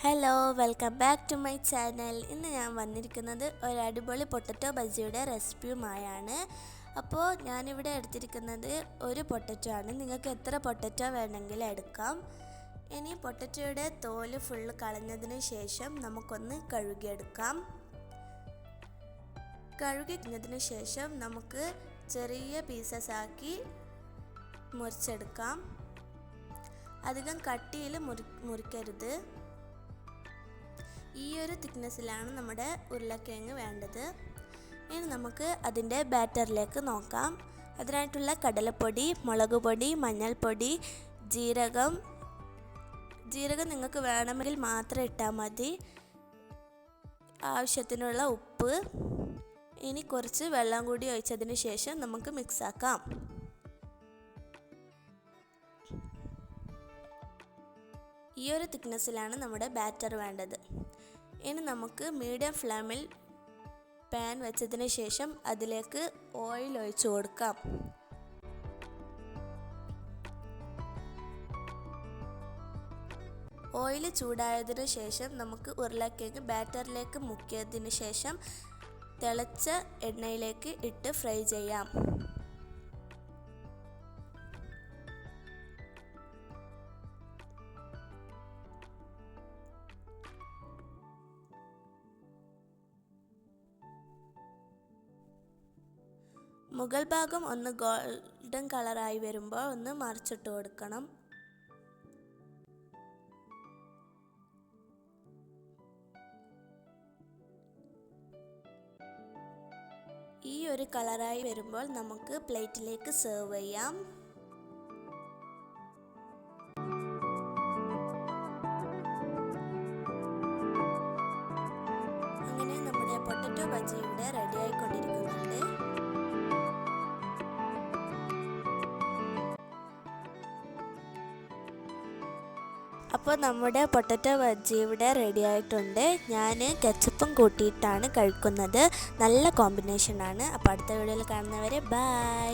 Hello, welcome back to my channel. ഇന്ന് ഞാൻ വന്നിരിക്കുന്നത് ഒരു അടിപൊളി പൊട്ടറ്റോ ബജിയുടെ റെസിപ്പിയുമായാണ്. അപ്പോൾ ഞാനിവിടെ എടുത്തിരിക്കുന്നത് ഒരു പൊട്ടറ്റോ ആണ്. നിങ്ങൾക്ക് എത്ര പൊട്ടറ്റോ വേണമെങ്കിലും എടുക്കാം. ഇനി പൊട്ടറ്റോയുടെ തോല് ഫുള്ള് കളഞ്ഞതിന് ശേഷം നമുക്കൊന്ന് കഴുകിയെടുക്കാം. കഴുകി കഴിഞ്ഞതിന് ശേഷം നമുക്ക് ചെറിയ പീസസ് ആക്കി മുറിച്ചെടുക്കാം. അധികം കട്ടിയിൽ മുറിക്കരുത്. ഈ ഒരു തിക്നെസ്സിലാണ് നമ്മുടെ ഉരുളക്കിഴങ്ങ് വേണ്ടത്. ഇനി നമുക്ക് അതിൻ്റെ ബാറ്ററിലേക്ക് നോക്കാം. അതിനായിട്ടുള്ള കടലപ്പൊടി, മുളക് പൊടി, മഞ്ഞൾപ്പൊടി, ജീരകം നിങ്ങൾക്ക് വേണമെങ്കിൽ മാത്രം ഇട്ടാൽ മതി. ആവശ്യത്തിനുള്ള ഉപ്പ്. ഇനി കുറച്ച് വെള്ളം കൂടി ഒഴിച്ചതിന് ശേഷം നമുക്ക് മിക്സാക്കാം. ഈ ഒരു തിക്നെസ്സിലാണ് നമ്മുടെ ബാറ്റർ വേണ്ടത്. ഇനി നമുക്ക് മീഡിയം ഫ്ലെയിമിൽ പാൻ വെച്ചതിന് ശേഷം അതിലേക്ക് ഓയിൽ ഒഴിച്ചു കൊടുക്കാം. ഓയിൽ ചൂടായതിനു ശേഷം നമുക്ക് ഉരുളക്കിഴങ്ങ് ബാറ്ററിലേക്ക് മുക്കിയതിന് ശേഷം തിളച്ച എണ്ണയിലേക്ക് ഇട്ട് ഫ്രൈ ചെയ്യാം. മുകൾ ഭാഗം ഒന്ന് ഗോൾഡൻ കളറായി വരുമ്പോൾ ഒന്ന് മറിച്ചിട്ട് കൊടുക്കണം. ഈ ഒരു കളറായി വരുമ്പോൾ നമുക്ക് പ്ലേറ്റിലേക്ക് സെർവ് ചെയ്യാം. അങ്ങനെ നമ്മുടെ പൊട്ടറ്റോ ബജി ഇവിടെ റെഡി ആയിക്കൊണ്ടിരിക്കുന്നുണ്ട്. അപ്പോൾ നമ്മുടെ പൊട്ടറ്റോ ബജി ഇവിടെ റെഡി ആയിട്ടുണ്ട്. ഞാൻ കെച്ചപ്പും കൂട്ടിയിട്ടാണ് കഴിക്കുന്നത്. നല്ല കോമ്പിനേഷനാണ്. അപ്പോൾ അടുത്ത വീഡിയോയിൽ കാണുന്നവരെ ബൈ.